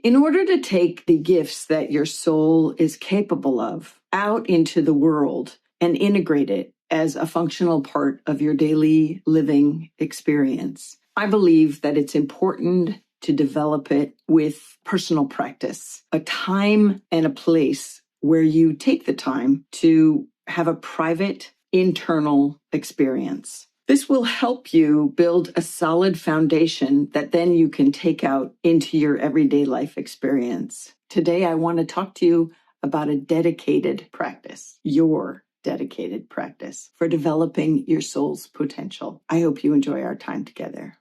In order to take the gifts that your soul is capable of out into the world and integrate it as a functional part of your daily living experience, I believe that it's important to develop it with personal practice, a time and a place where you take the time to have a private internal experience. This will help you build a solid foundation that then you can take out into your everyday life experience. Today, I want to talk to you about a dedicated practice, your dedicated practice for developing your soul's potential. I hope you enjoy our time together.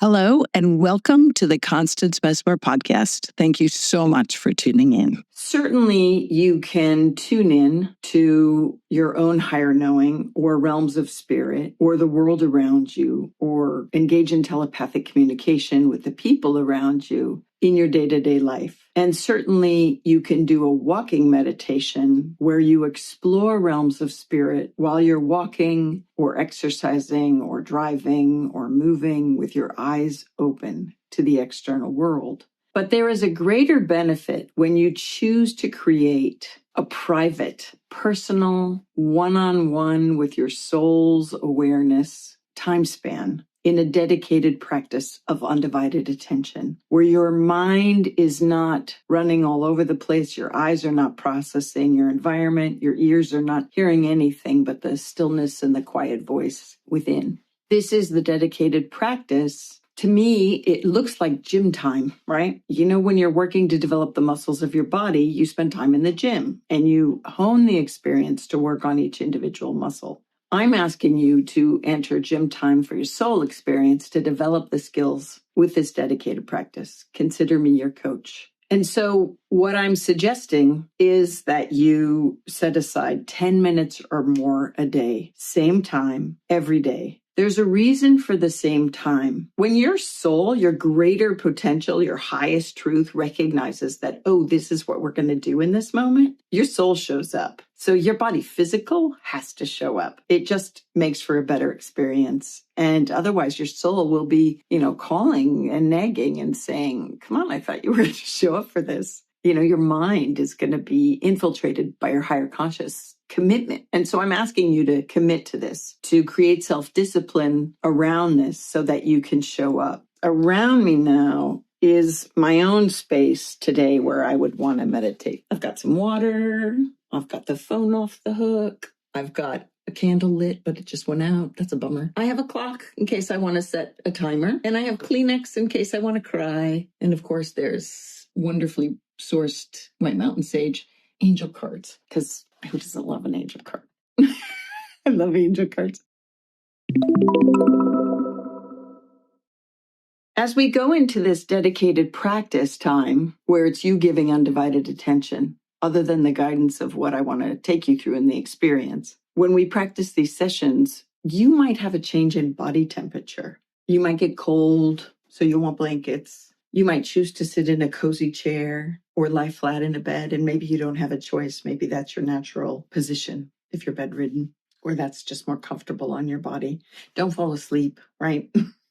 Hello, and welcome to the Constance Messmer podcast. Thank you so much for tuning in. Certainly, you can tune in to your own higher knowing or realms of spirit or the world around you, or engage in telepathic communication with the people around you in your day-to-day life. And certainly you can do a walking meditation where you explore realms of spirit while you're walking or exercising or driving or moving with your eyes open to the external world. But there is a greater benefit when you choose to create a private, personal, one-on-one with your soul's awareness time span in a dedicated practice of undivided attention, where your mind is not running all over the place, your eyes are not processing your environment, your ears are not hearing anything but the stillness and the quiet voice within. This is the dedicated practice. To me, it looks like gym time, right? You know, when you're working to develop the muscles of your body, you spend time in the gym and you hone the experience to work on each individual muscle. I'm asking you to enter gym time for your soul experience to develop the skills with this dedicated practice. Consider me your coach. And so what I'm suggesting is that you set aside 10 minutes or more a day, same time, every day. There's a reason for the same time. When your soul, your greater potential, your highest truth recognizes that, oh, this is what we're going to do in this moment, your soul shows up. So your body physical has to show up. It just makes for a better experience. And otherwise your soul will be, calling and nagging and saying, come on, I thought you were going to show up for this. Your mind is going to be infiltrated by your higher conscious commitment. And so I'm asking you to commit to this, to create self-discipline around this so that you can show up. Around me now is my own space today where I would want to meditate. I've got some water. I've got the phone off the hook. I've got a candle lit, but it just went out. That's a bummer. I have a clock in case I want to set a timer. And I have Kleenex in case I want to cry. And of course, there's wonderfully sourced White Mountain Sage angel cards, because who doesn't love an angel card? I love angel cards. As we go into this dedicated practice time where it's you giving undivided attention, other than the guidance of what I want to take you through in the experience, when we practice these sessions, you might have a change in body temperature. You might get cold, so you want blankets. You might choose to sit in a cozy chair or lie flat in a bed, and maybe you don't have a choice. Maybe that's your natural position if you're bedridden, or that's just more comfortable on your body. Don't fall asleep, right?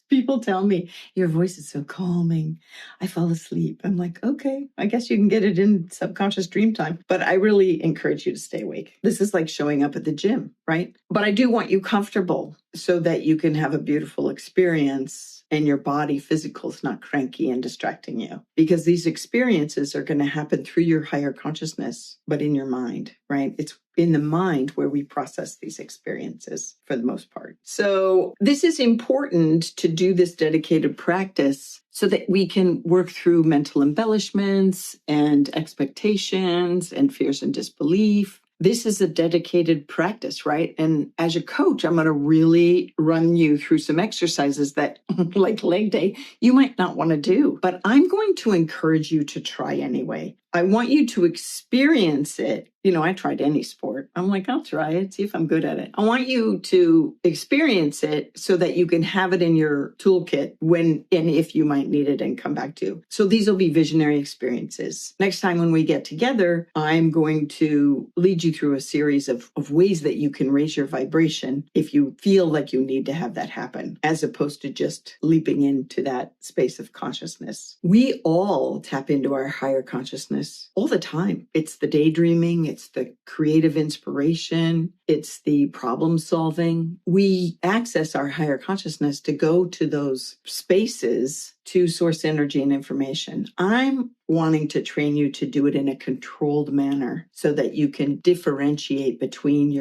People tell me, your voice is so calming. I fall asleep. I'm like, okay, I guess you can get it in subconscious dream time. But I really encourage you to stay awake. This is like showing up at the gym, right? But I do want you comfortable so that you can have a beautiful experience and your body physical is not cranky and distracting you. Because these experiences are going to happen through your higher consciousness, but in your mind, right? It's in the mind where we process these experiences for the most part. So this is important to do this dedicated practice so that we can work through mental embellishments and expectations and fears and disbelief. This is a dedicated practice, right? And as a coach, I'm going to really run you through some exercises that, like leg day, you might not want to do, but I'm going to encourage you to try anyway. I want you to experience it. I tried any sport. I'm like, I'll try it, see if I'm good at it. I want you to experience it so that you can have it in your toolkit when and if you might need it and come back to. So these will be visionary experiences. Next time when we get together, I'm going to lead you through a series of ways that you can raise your vibration if you feel like you need to have that happen, as opposed to just leaping into that space of consciousness. We all tap into our higher consciousness all the time. It's the daydreaming, it's the creative inspiration, it's the problem solving. We access our higher consciousness to go to those spaces to source energy and information. I'm wanting to train you to do it in a controlled manner so that you can differentiate between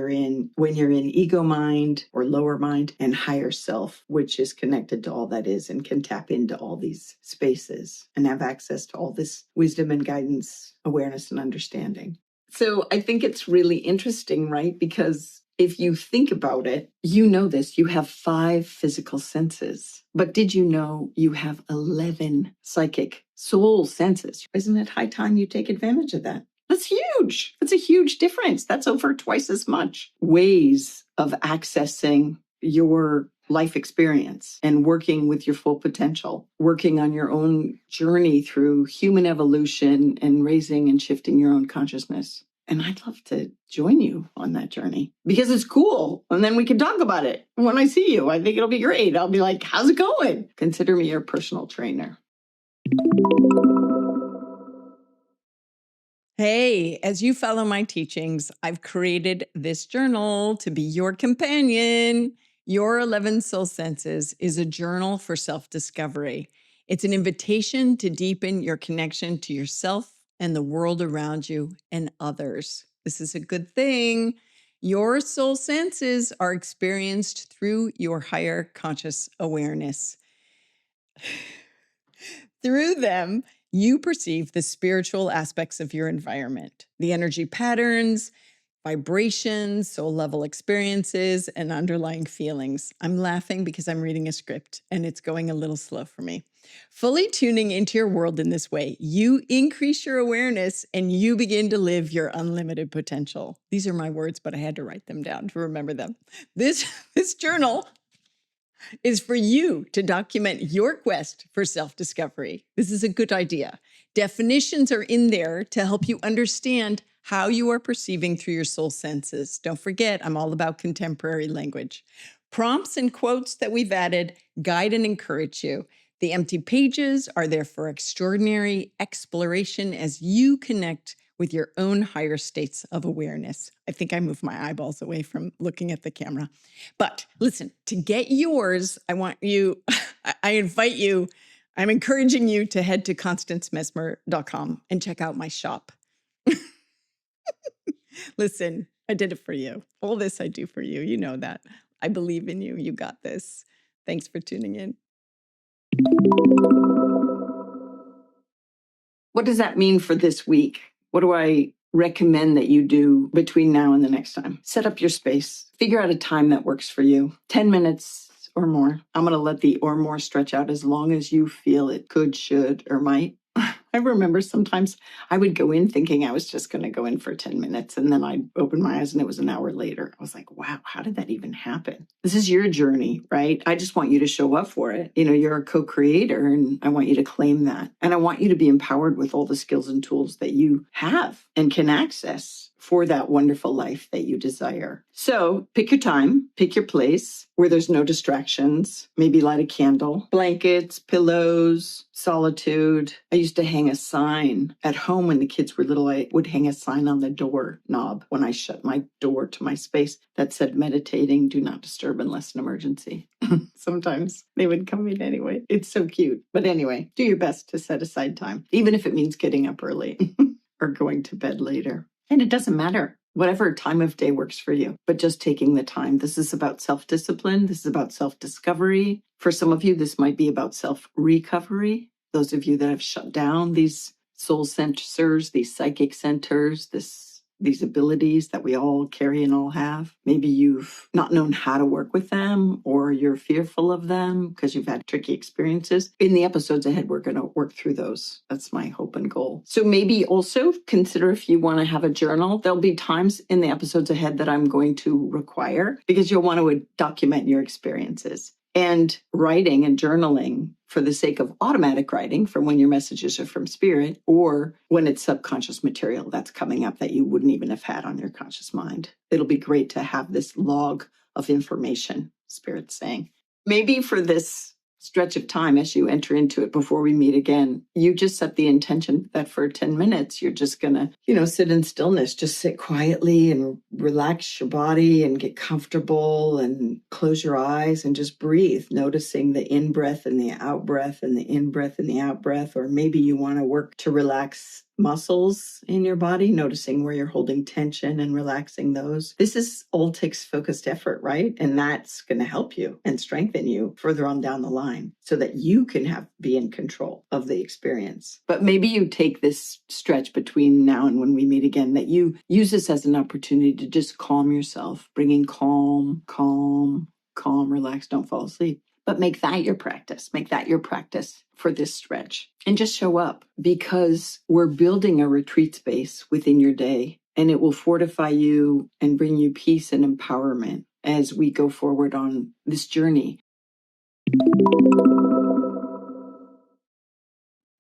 when you're in ego mind or lower mind and higher self, which is connected to all that is and can tap into all these spaces and have access to all this wisdom and guidance, awareness and understanding. So I think it's really interesting, right? Because if you think about it, you know this, you have 5 physical senses. But did you know you have 11 psychic soul senses? Isn't it high time you take advantage of that? That's huge. That's a huge difference. That's over twice as much ways of accessing your life experience and working with your full potential, working on your own journey through human evolution and raising and shifting your own consciousness. And I'd love to join you on that journey because it's cool. And then we can talk about it when I see you. I think it'll be great. I'll be like, how's it going? Consider me your personal trainer. Hey, as you follow my teachings, I've created this journal to be your companion. Your 11 Soul Senses is a journal for self-discovery. It's an invitation to deepen your connection to yourself and the world around you and others. This is a good thing. Your soul senses are experienced through your higher conscious awareness. Through them, you perceive the spiritual aspects of your environment, the energy patterns, vibrations, soul level experiences, and underlying feelings. I'm laughing because I'm reading a script and it's going a little slow for me. Fully tuning into your world in this way, you increase your awareness and you begin to live your unlimited potential. These are my words, but I had to write them down to remember them. This journal is for you to document your quest for self-discovery. This is a good idea. Definitions are in there to help you understand how you are perceiving through your soul senses. Don't forget, I'm all about contemporary language. Prompts and quotes that we've added guide and encourage you. The empty pages are there for extraordinary exploration as you connect with your own higher states of awareness. I think I moved my eyeballs away from looking at the camera. But listen, to get yours, I invite you, I'm encouraging you to head to constancemessmer.com and check out my shop. Listen, I did it for you. All this I do for you. You know that. I believe in you. You got this. Thanks for tuning in. What does that mean for this week? What do I recommend that you do between now and the next time? Set up your space. Figure out a time that works for you. 10 minutes or more. I'm going to let the or more stretch out as long as you feel it could, should, or might. I remember sometimes I would go in thinking I was just going to go in for 10 minutes and then I'd open my eyes and it was an hour later. I was like, wow, how did that even happen? This is your journey, right? I just want you to show up for it. You're a co-creator and I want you to claim that. And I want you to be empowered with all the skills and tools that you have and can access for that wonderful life that you desire. So pick your time, pick your place where there's no distractions, maybe light a candle, blankets, pillows, solitude. I used to hang a sign at home when the kids were little. I would hang a sign on the door knob when I shut my door to my space that said meditating, do not disturb unless an emergency. Sometimes they would come in anyway. It's so cute. But anyway, do your best to set aside time, even if it means getting up early or going to bed later. And it doesn't matter, whatever time of day works for you, but just taking the time. This is about self-discipline. This is about self-discovery. For some of you, this might be about self-recovery. Those of you that have shut down these soul centers, these psychic centers, this these abilities that we all carry and all have. Maybe you've not known how to work with them, or you're fearful of them because you've had tricky experiences. In the episodes ahead, we're going to work through those. That's my hope and goal. So maybe also consider if you want to have a journal. There'll be times in the episodes ahead that I'm going to require, because you'll want to document your experiences. And writing and journaling for the sake of automatic writing, from when your messages are from spirit, or when it's subconscious material that's coming up that you wouldn't even have had on your conscious mind. It'll be great to have this log of information, spirit's saying. Maybe for this stretch of time as you enter into it before we meet again, you just set the intention that for 10 minutes, you're just going to, sit in stillness, just sit quietly and relax your body and get comfortable and close your eyes and just breathe, noticing the in-breath and the out-breath and the in-breath and the out-breath. Or maybe you want to work to relax muscles in your body, noticing where you're holding tension and relaxing those. This all takes focused effort, right? And that's going to help you and strengthen you further on down the line so that you can be in control of the experience. But maybe you take this stretch between now and when we meet again, that you use this as an opportunity to just calm yourself, bringing calm, relax, don't fall asleep. But make that your practice. Make that your practice for this stretch. And just show up, because we're building a retreat space within your day, and it will fortify you and bring you peace and empowerment as we go forward on this journey.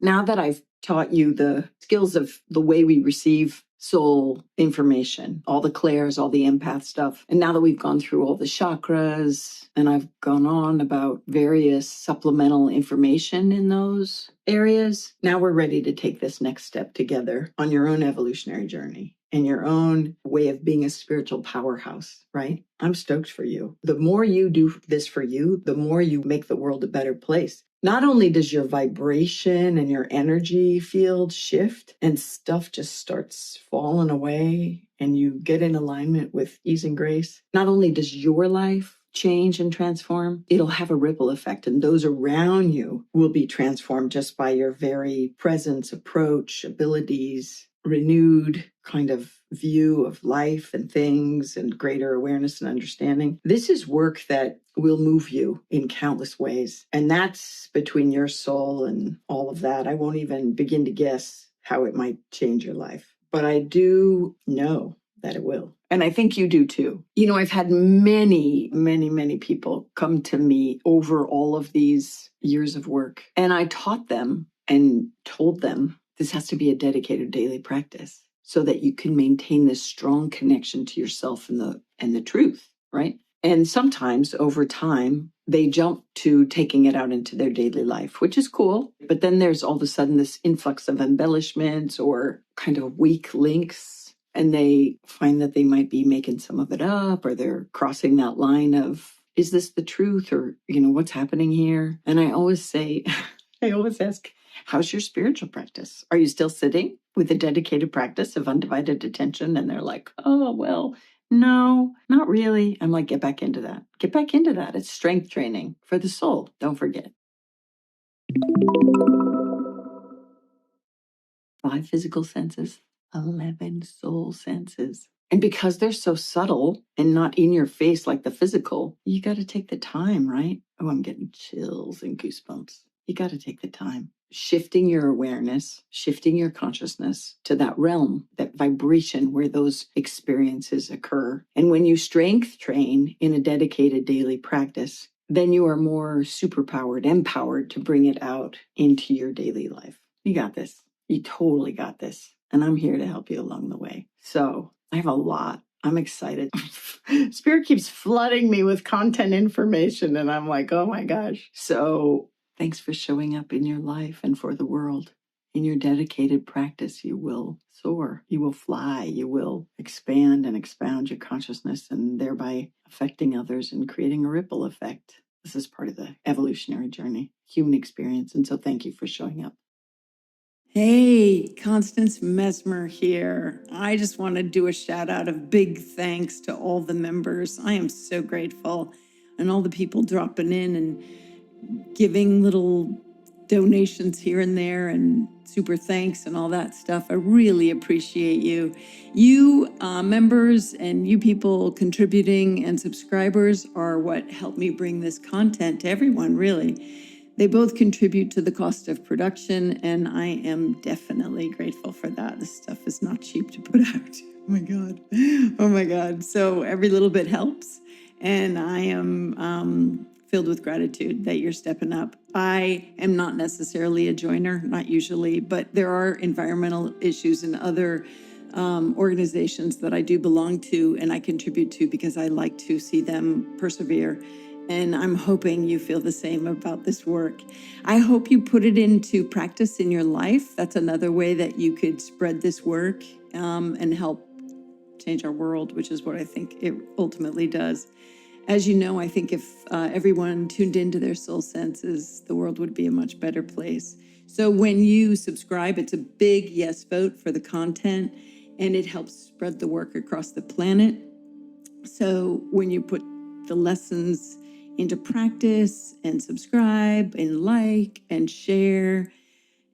Now that I've taught you the skills of the way we receive soul information, all the clairs, all the empath stuff, and now that we've gone through all the chakras and I've gone on about various supplemental information in those areas, now we're ready to take this next step together on your own evolutionary journey and your own way of being a spiritual powerhouse, right? I'm stoked for you. The more you do this for you, the more you make the world a better place. Not only does your vibration and your energy field shift and stuff just starts falling away and you get in alignment with ease and grace, not only does your life change and transform, it'll have a ripple effect, and those around you will be transformed just by your very presence, approach, abilities, renewed kind of view of life and things, and greater awareness and understanding. This is work that will move you in countless ways. And that's between your soul and all of that. I won't even begin to guess how it might change your life, but I do know that it will. And I think you do too. I've had many, many, many people come to me over all of these years of work, and I taught them and told them this has to be a dedicated daily practice so that you can maintain this strong connection to yourself and the truth, right? And sometimes over time, they jump to taking it out into their daily life, which is cool. But then there's all of a sudden this influx of embellishments or kind of weak links, and they find that they might be making some of it up, or they're crossing that line of, is this the truth? Or, what's happening here? And I always say, I always ask, how's your spiritual practice? Are you still sitting with a dedicated practice of undivided attention? And they're like, oh, well, no, not really. I'm like, get back into that. Get back into that. It's strength training for the soul. Don't forget. 5 physical senses, 11 soul senses. And because they're so subtle and not in your face like the physical, you got to take the time, right? Oh, I'm getting chills and goosebumps. You got to take the time. Shifting your awareness, shifting your consciousness to that realm, that vibration where those experiences occur. And when you strength train in a dedicated daily practice, then you are more superpowered, empowered to bring it out into your daily life. You got this. You totally got this. And I'm here to help you along the way. So I have a lot. I'm excited. Spirit keeps flooding me with content information, and I'm like, oh my gosh. So thanks for showing up in your life and for the world. In your dedicated practice, you will soar, you will fly, you will expand and expound your consciousness, and thereby affecting others and creating a ripple effect. This is part of the evolutionary journey, human experience. And so thank you for showing up. Hey, Constance Messmer here. I just want to do a shout out of big thanks to all the members. I am so grateful. And all the people dropping in and giving little donations here and there and super thanks and all that stuff. I really appreciate you. You members and you people contributing and subscribers are what help me bring this content to everyone, really. They both contribute to the cost of production, and I am definitely grateful for that. This stuff is not cheap to put out. Oh my God. Oh my God. So every little bit helps. And I am filled with gratitude that you're stepping up. I am not necessarily a joiner, not usually, but there are environmental issues and other organizations that I do belong to and I contribute to because I like to see them persevere. And I'm hoping you feel the same about this work. I hope you put it into practice in your life. That's another way that you could spread this work and help change our world, which is what I think it ultimately does. As you know, I think if everyone tuned into their soul senses, the world would be a much better place. So when you subscribe, it's a big yes vote for the content, and it helps spread the work across the planet. So when you put the lessons into practice and subscribe and like and share,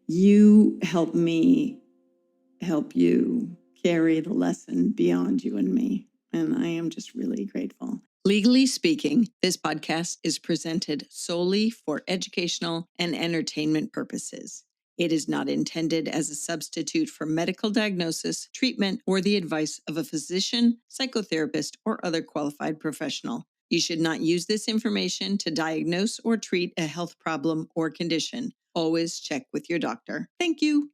you help me help you carry the lesson beyond you and me. And I am just really grateful. Legally speaking, this podcast is presented solely for educational and entertainment purposes. It is not intended as a substitute for medical diagnosis, treatment, or the advice of a physician, psychotherapist, or other qualified professional. You should not use this information to diagnose or treat a health problem or condition. Always check with your doctor. Thank you.